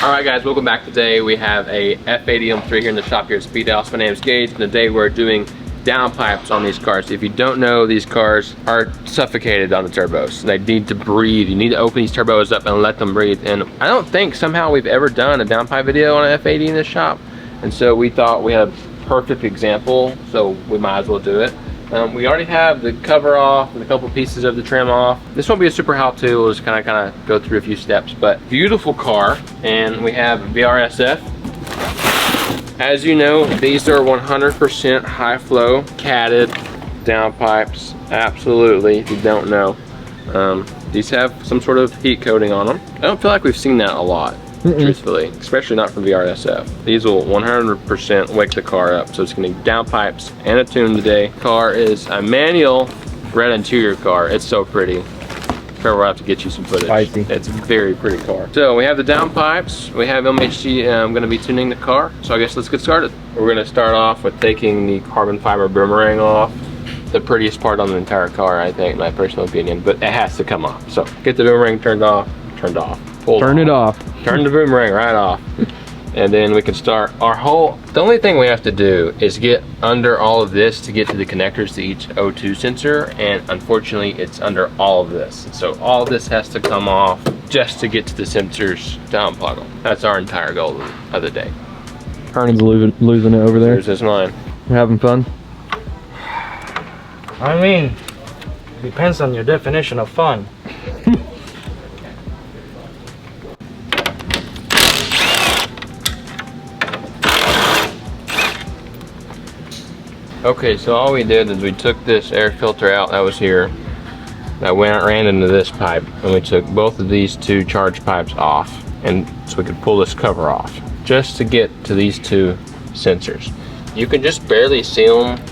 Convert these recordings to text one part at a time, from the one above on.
Alright guys, welcome back. Today we have a F80 M3 here in the shop here at SPEEDhaus. My name is Gage, and today we're doing downpipes on these cars. If you don't know, these cars are suffocated on the turbos. They need to breathe. You need to open these turbos up and let them breathe. And I don't think somehow we've ever done a downpipe video on an F80 in this shop. And so we thought we had a perfect example, so we might as well do it. We already have the cover off and a couple pieces of the trim off. This won't be a super how-to, we'll just kind of go through a few steps, but beautiful car. And we have VRSF. As you know, these are 100% high flow, catted downpipes, absolutely, if you don't know. These have some sort of heat coating on them. I don't feel like we've seen that a lot. Truthfully, especially not from VRSF. These will 100% wake the car up. So it's gonna be downpipes and a tune today. Car is a manual red interior car. It's so pretty. We'll have to get you some footage. Spicy. It's a very pretty car. So we have the downpipes. We have MHG gonna be tuning the car. So I guess let's get started. We're gonna start off with taking the carbon fiber boomerang off. The prettiest part on the entire car, I think, in my personal opinion, but it has to come off. So get the boomerang turned off. Turn it off. Turn the boomerang right off. And then we can start our whole, the only thing we have to do is get under all of this to get to the connectors to each O2 sensor, and unfortunately it's under all of this. So all of this has to come off just to get to the sensors to unplug them. That's our entire goal of the day. Herman's losing it over there. Here's his mine. You're having fun? I mean, depends on your definition of fun. Okay, so all we did is we took this air filter out that was here, that ran into this pipe, and we took both of these two charge pipes off, and so we could pull this cover off just to get to these two sensors. You can just barely seal them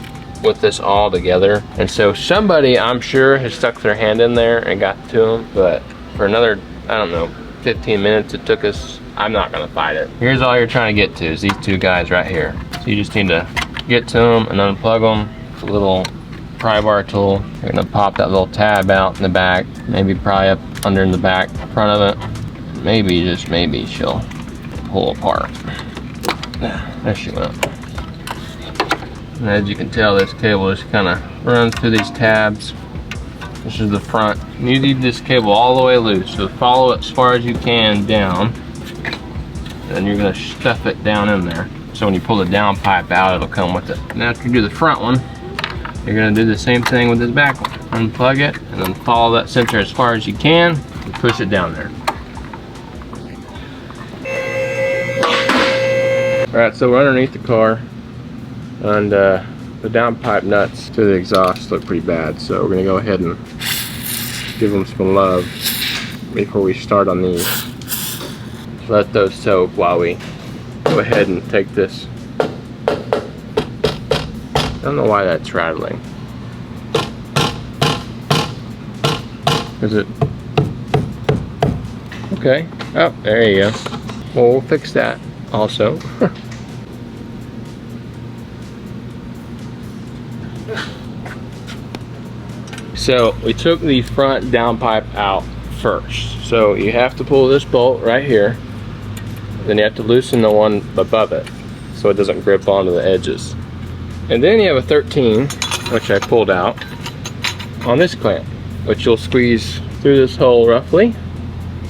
with this all together, and so somebody, I'm sure, has stuck their hand in there and got to them, but for another, I don't know, 15 minutes it took us. I'm not gonna fight it. Here's all you're trying to get to is these two guys right here. So you just need to get to them and unplug them with a little pry bar tool. You're gonna pop that little tab out in the back, maybe pry up under in the back front of it. Maybe, just maybe, she'll pull apart. There she went. And as you can tell, this cable just kind of runs through these tabs. This is the front. You need this cable all the way loose, so follow it as far as you can down. And you're gonna stuff it down in there. So when you pull the downpipe out, it'll come with it. And after you do the front one, you're gonna do the same thing with this back one. Unplug it, and then follow that sensor as far as you can, and push it down there. All right, so we're underneath the car, and the downpipe nuts to the exhaust look pretty bad. So we're gonna go ahead and give them some love before we start on these. Let those soak while we go ahead and take this. I don't know why that's rattling. Is it? Okay. Oh, there you go. Well, we'll fix that also. So we took the front downpipe out first. So you have to pull this bolt right here. Then you have to loosen the one above it so it doesn't grip onto the edges. And then you have a 13, which I pulled out, on this clamp, which you'll squeeze through this hole roughly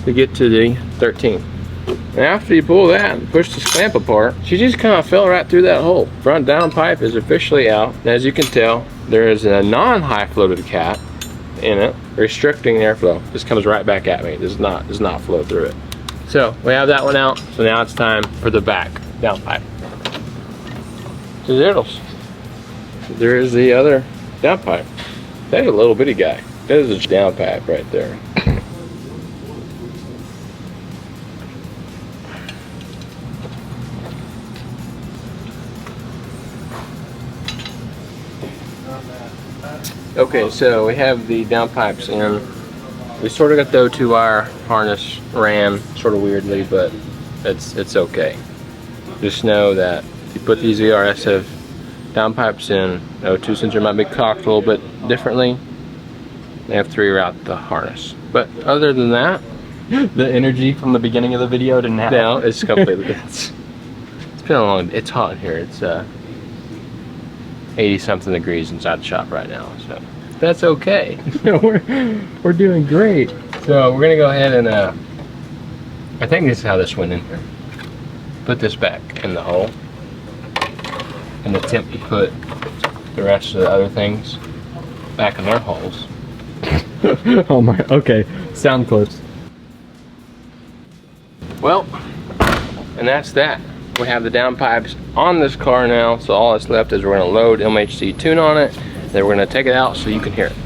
to get to the 13. And after you pull that and push this clamp apart, she just kind of fell right through that hole. Front downpipe is officially out. And as you can tell, there is a non-high floated cat in it, restricting airflow. This comes right back at me. It does not flow through it. So we have that one out. So now it's time for the back downpipe. So there is the other downpipe. That's a little bitty guy. That is a downpipe right there. Okay, so we have the downpipes in. We sort of got the O2 wire harness ran sort of weirdly, but it's okay. Just know that if you put these VRSF downpipes in, the O2 sensor might be cocked a little bit differently. They have to reroute the harness. But other than that, The energy from the beginning of the video to now. Now it's completely. It's been a long. It's hot in here. It's 80 something degrees inside the shop right now. So that's okay. we're doing great. So we're gonna go ahead and I think this is how this went in here. Put this back in the hole and attempt to put the rest of the other things back in their holes. Oh my, okay, sound clips. Well, and that's that. We have the downpipes on this car now, so all that's left is we're gonna load MHC tune on it, then we're gonna take it out so you can hear it.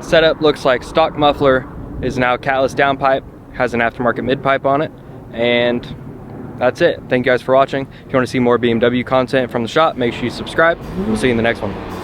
Setup looks like stock muffler is now Catless downpipe, has an aftermarket mid pipe on it, and that's it. Thank you guys for watching. If you want to see more BMW content from the shop, make sure you subscribe. We'll see you in the next one.